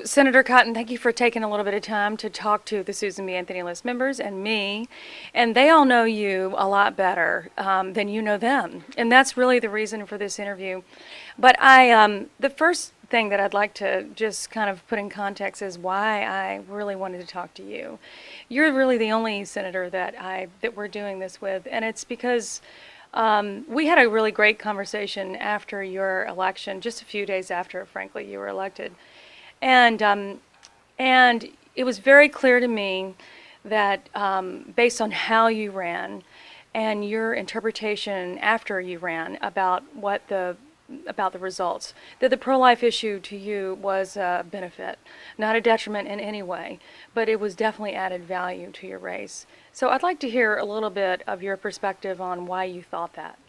Senator Cotton, thank you for taking a little bit of time to talk to the Susan B. Anthony List members and me. And they all know you a lot better than you know them. And that's really the reason for this interview. But the first thing that I'd like to just kind of put in context is why I really wanted to talk to you. You're really the only senator that we're doing this with, and it's because we had a really great conversation after your election, just a few days after, frankly, you were elected. And and it was very clear to me that based on how you ran and your interpretation after you ran about the results, that the pro-life issue to you was a benefit, not a detriment in any way, but it was definitely added value to your race. So I'd like to hear a little bit of your perspective on why you thought that.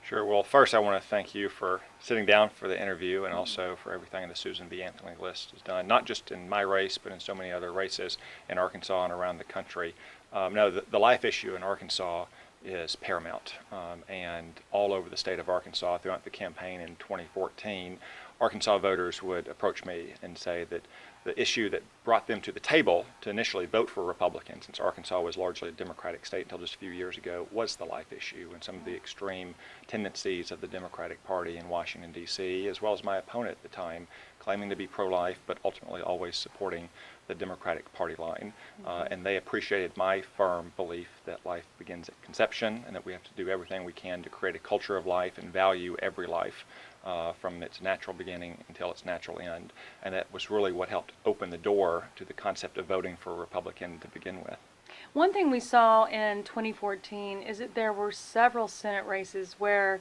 Sure. Well, first I want to thank you for sitting down for the interview and also for everything the Susan B. Anthony List has done, not just in my race, but in so many other races in Arkansas and around the country. No, the life issue in Arkansas is paramount, and all over the state of Arkansas throughout the campaign in 2014, Arkansas voters would approach me and say that the issue that brought them to the table to initially vote for Republicans, since Arkansas was largely a Democratic state until just a few years ago, was the life issue and some of the extreme tendencies of the Democratic Party in Washington, D.C., as well as my opponent at the time, claiming to be pro-life, but ultimately always supporting the Democratic Party line. And they appreciated my firm belief that life begins at conception and that we have to do everything we can to create a culture of life and value every life from its natural beginning until its natural end. And that was really what helped open the door to the concept of voting for a Republican to begin with. One thing we saw in 2014 is that there were several Senate races where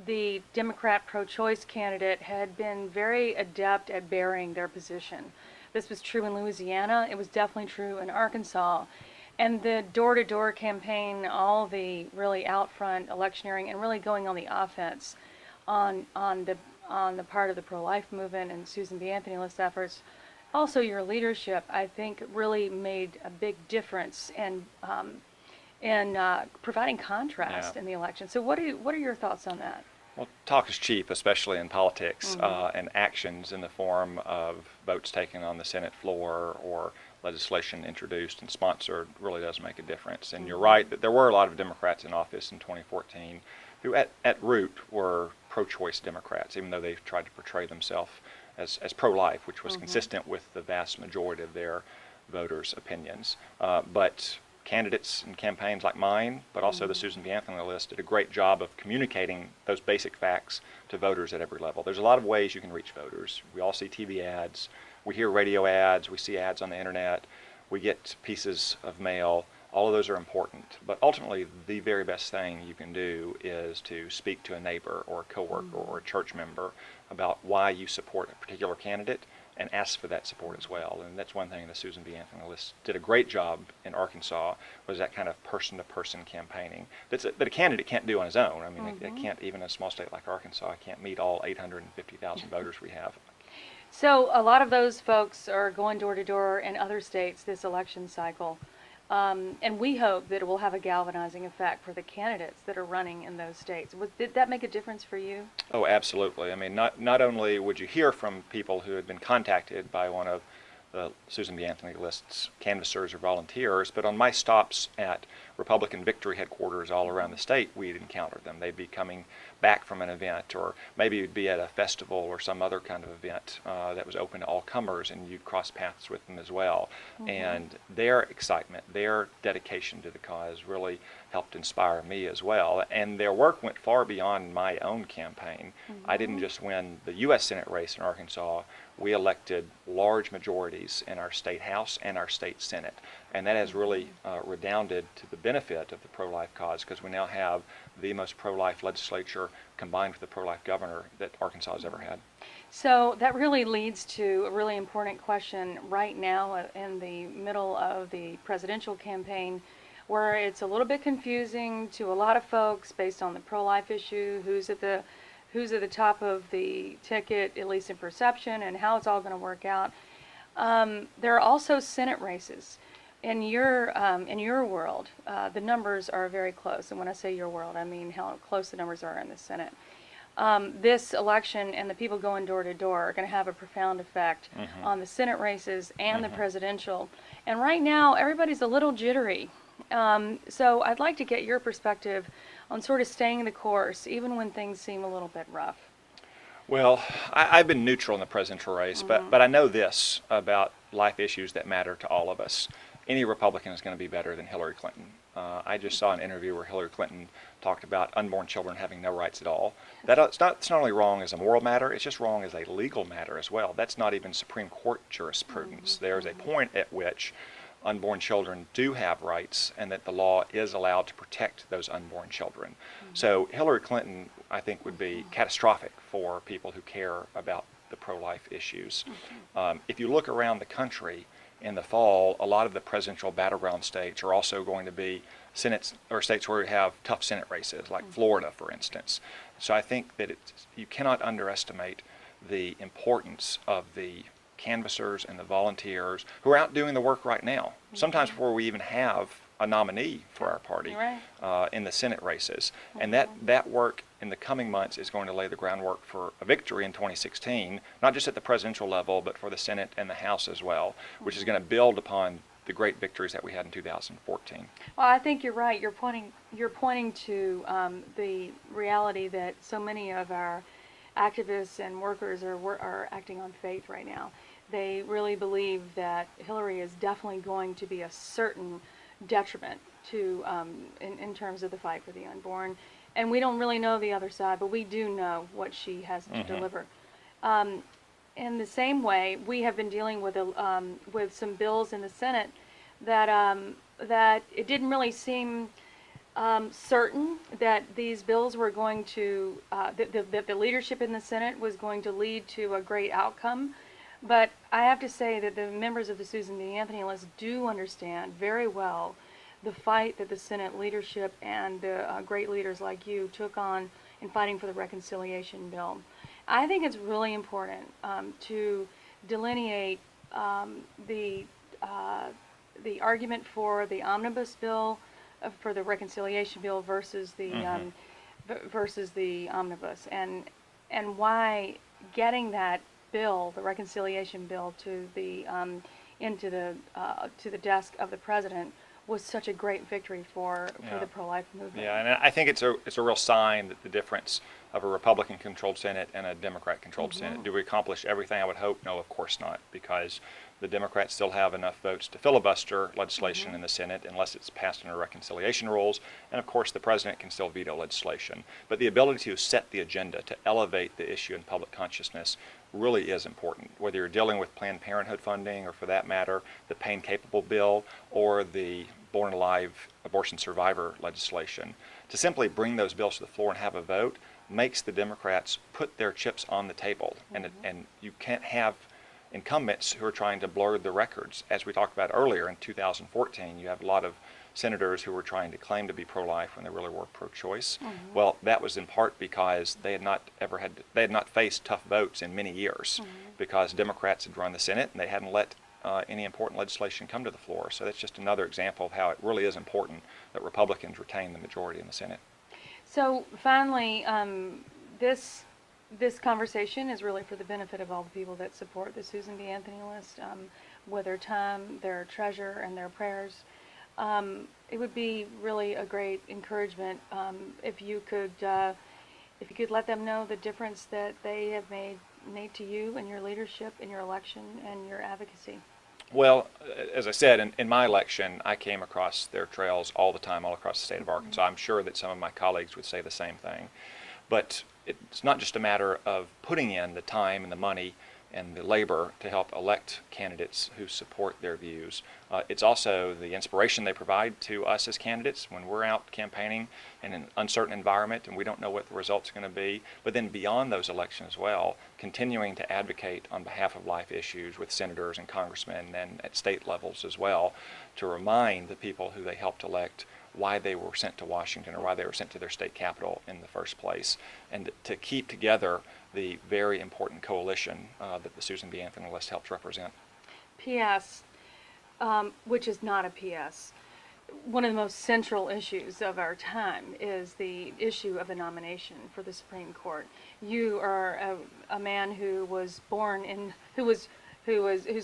the Democrat pro-choice candidate had been very adept at burying their position. This was true in Louisiana. It was definitely true in Arkansas. And the door-to-door campaign, all the really out front electioneering and really going on the offense on the part of the pro-life movement and Susan B. Anthony List efforts, also your leadership, I think, really made a big difference in providing contrast in the election. So what are your thoughts on that? Well, talk is cheap, especially in politics, and actions in the form of votes taken on the Senate floor or legislation introduced and sponsored really does make a difference. And you're right that there were a lot of Democrats in office in 2014 who at root were pro-choice Democrats, even though they tried to portray themselves as pro-life, which was consistent with the vast majority of their voters' opinions. But candidates and campaigns like mine, but also the Susan B. Anthony List, did a great job of communicating those basic facts to voters at every level. There's a lot of ways you can reach voters. We all see TV ads, we hear radio ads, we see ads on the internet, we get pieces of mail. All of those are important, but ultimately the very best thing you can do is to speak to a neighbor or a coworker or a church member about why you support a particular candidate and ask for that support as well. And that's one thing the Susan B. Anthony List did a great job in Arkansas, was that kind of person-to-person campaigning that a candidate can't do on his own. I mean, it can't, even a small state like Arkansas, can't meet all 850,000 voters we have. So a lot of those folks are going door to door in other states this election cycle. And we hope that it will have a galvanizing effect for the candidates that are running in those states. Did that make a difference for you? Oh, absolutely. I mean, not only would you hear from people who had been contacted by one of the Susan B. Anthony List's canvassers or volunteers, but on my stops at Republican Victory headquarters all around the state, we'd encounter them. They'd be coming back from an event, or maybe you'd be at a festival or some other kind of event that was open to all comers, and you'd cross paths with them as well. And their excitement, their dedication to the cause really helped inspire me as well. And their work went far beyond my own campaign. I didn't just win the U.S. Senate race in Arkansas. We elected large majorities in our state House and our state Senate. And that has really redounded to the benefit of the pro-life cause, because we now have the most pro-life legislature combined with the pro-life governor that Arkansas has ever had. So that really leads to a really important question right now in the middle of the presidential campaign, where it's a little bit confusing to a lot of folks based on the pro-life issue, who's at the top of the ticket, at least in perception, and how it's all going to work out. There are also Senate races. In your world, the numbers are very close. And when I say your world, I mean how close the numbers are in the Senate. this election and the people going door to door are going to have a profound effect on the Senate races and the presidential. And right now, everybody's a little jittery. So I'd like to get your perspective on sort of staying the course, even when things seem a little bit rough. Well, I've been neutral in the presidential race, but I know this about life issues that matter to all of us. Any Republican is going to be better than Hillary Clinton. I just saw an interview where Hillary Clinton talked about unborn children having no rights at all. It's not only wrong as a moral matter, it's just wrong as a legal matter as well. That's not even Supreme Court jurisprudence. There's a point at which unborn children do have rights and that the law is allowed to protect those unborn children. So Hillary Clinton, I think, would be catastrophic for people who care about the pro-life issues. If you look around the country in the fall, a lot of the presidential battleground states are also going to be Senates or states where you have tough Senate races, like Florida, for instance. So I think that you cannot underestimate the importance of the canvassers and the volunteers who are out doing the work right now, sometimes before we even have a nominee for our party in the Senate races. And that work in the coming months is going to lay the groundwork for a victory in 2016, not just at the presidential level, but for the Senate and the House as well, which is going to build upon the great victories that we had in 2014. Well, I think you're right. You're pointing to the reality that so many of our activists and workers are acting on faith right now. They really believe that Hillary is definitely going to be a certain detriment to in terms of the fight for the unborn. And we don't really know the other side, but we do know what she has to deliver. In the same way, we have been dealing with some bills in the Senate that it didn't really seem certain that these bills were going to, that the leadership in the Senate was going to lead to a great outcome. But I have to say that the members of the Susan B. Anthony list do understand very well the fight that the Senate leadership and the great leaders like you took on in fighting for the reconciliation bill. I think it's really important to delineate the argument for the omnibus bill, for the reconciliation bill versus the omnibus, and why getting that bill, the reconciliation bill, to the to the desk of the president was such a great victory for the pro-life movement. Yeah, and I think it's a real sign that the difference of a Republican-controlled Senate and a Democrat-controlled Senate. Do we accomplish everything? I would hope no, of course not, because the Democrats still have enough votes to filibuster legislation in the Senate unless it's passed under reconciliation rules, and of course the president can still veto legislation. But the ability to set the agenda, to elevate the issue in public consciousness, really is important, whether you're dealing with Planned Parenthood funding, or for that matter, the Pain Capable bill, or the Born Alive abortion survivor legislation. To simply bring those bills to the floor and have a vote makes the Democrats put their chips on the table, and you can't have incumbents who are trying to blur the records. As we talked about earlier, in 2014, you have a lot of senators who were trying to claim to be pro-life when they really were pro-choice. Well, that was in part because they had not faced tough votes in many years, because Democrats had run the Senate and they hadn't let any important legislation come to the floor. So that's just another example of how it really is important that Republicans retain the majority in the Senate. So finally, this conversation is really for the benefit of all the people that support the Susan B. Anthony list, with their time, their treasure, and their prayers. It would be really a great encouragement if you could let them know the difference that they have made to you and your leadership in your election and your advocacy. Well, as I said, in my election, I came across their trails all the time, all across the state of Arkansas. I'm sure that some of my colleagues would say the same thing. But it's not just a matter of putting in the time and the money and the labor to help elect candidates who support their views. It's also the inspiration they provide to us as candidates when we're out campaigning in an uncertain environment and we don't know what the results are going to be. But then beyond those elections as well, continuing to advocate on behalf of life issues with senators and congressmen and at state levels as well, to remind the people who they helped elect why they were sent to Washington or why they were sent to their state capital in the first place, and to keep together the very important coalition that the Susan B. Anthony list helps represent. P.S., which is not a P.S., one of the most central issues of our time is the issue of the nomination for the Supreme Court. You are a man who was born in, whose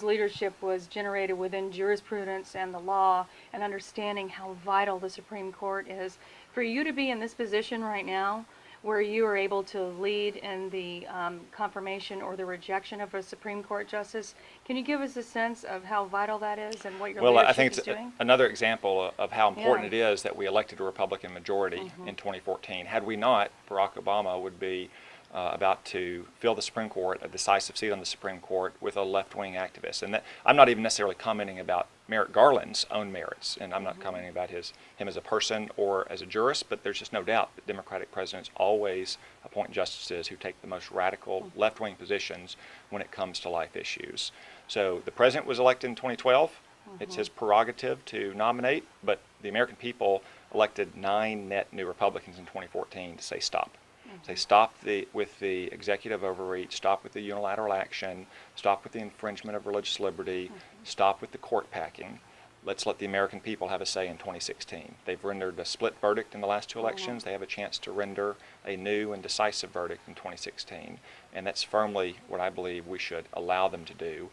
leadership was generated within jurisprudence and the law, and understanding how vital the Supreme Court is. For you to be in this position right now, where you are able to lead in the confirmation or the rejection of a Supreme Court justice, can you give us a sense of how vital that is and what your Well, I leadership think is it's doing? another example of how important Yeah. it is that we elected a Republican majority in 2014. Had we not, Barack Obama would be about to fill the Supreme Court, a decisive seat on the Supreme Court, with a left-wing activist. And that, I'm not even necessarily commenting about Merrick Garland's own merits, and I'm not commenting about him as a person or as a jurist, but there's just no doubt that Democratic presidents always appoint justices who take the most radical left-wing positions when it comes to life issues. So the president was elected in 2012. It's his prerogative to nominate, but the American people elected 9 net new Republicans in 2014 to say stop. Say stop with the executive overreach, stop with the unilateral action, stop with the infringement of religious liberty, stop with the court packing. Let's let the American people have a say in 2016. They've rendered a split verdict in the last 2 elections. They have a chance to render a new and decisive verdict in 2016. And that's firmly what I believe we should allow them to do.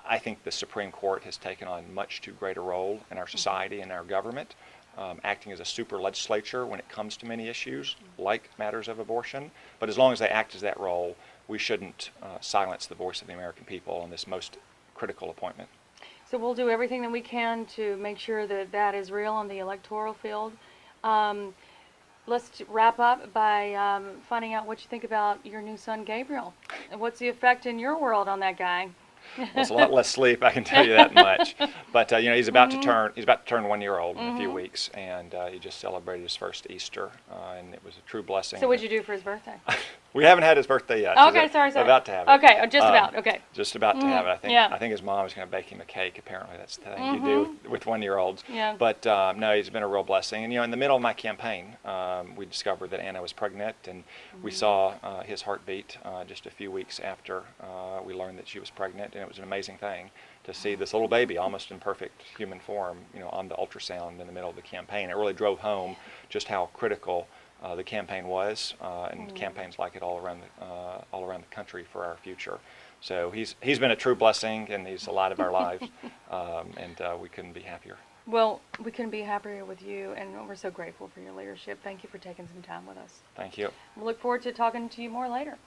I think the Supreme Court has taken on much too great a role in our society and our government, acting as a super legislature when it comes to many issues, like matters of abortion. But as long as they act as that role, we shouldn't silence the voice of the American people on this most critical appointment. So we'll do everything that we can to make sure that that is real on the electoral field. Let's wrap up by finding out what you think about your new son, Gabriel. And what's the effect in your world on that guy? Well, it's a lot less sleep, I can tell you that much. But he's about to turn 1 year old in a few weeks, and he just celebrated his first Easter, and it was a true blessing. So what'd you do for his birthday? We haven't had his birthday yet. Okay, sorry. About to have it. Okay, just about. Okay. Just about to have it. Yeah. I think his mom is going to bake him a cake. Apparently, that's the thing you do with 1 year olds. Yeah. But no, he's been a real blessing. And in the middle of my campaign, we discovered that Anna was pregnant, and we saw his heartbeat just a few weeks after we learned that she was pregnant, and it was an amazing thing to see this little baby, almost in perfect human form, on the ultrasound in the middle of the campaign. It really drove home just how critical the campaign was, and campaigns like it all around the country for our future. So he's been a true blessing, and he's a lot of our lives, and we couldn't be happier. Well, we couldn't be happier with you, and we're so grateful for your leadership. Thank you for taking some time with us. Thank you. We look forward to talking to you more later.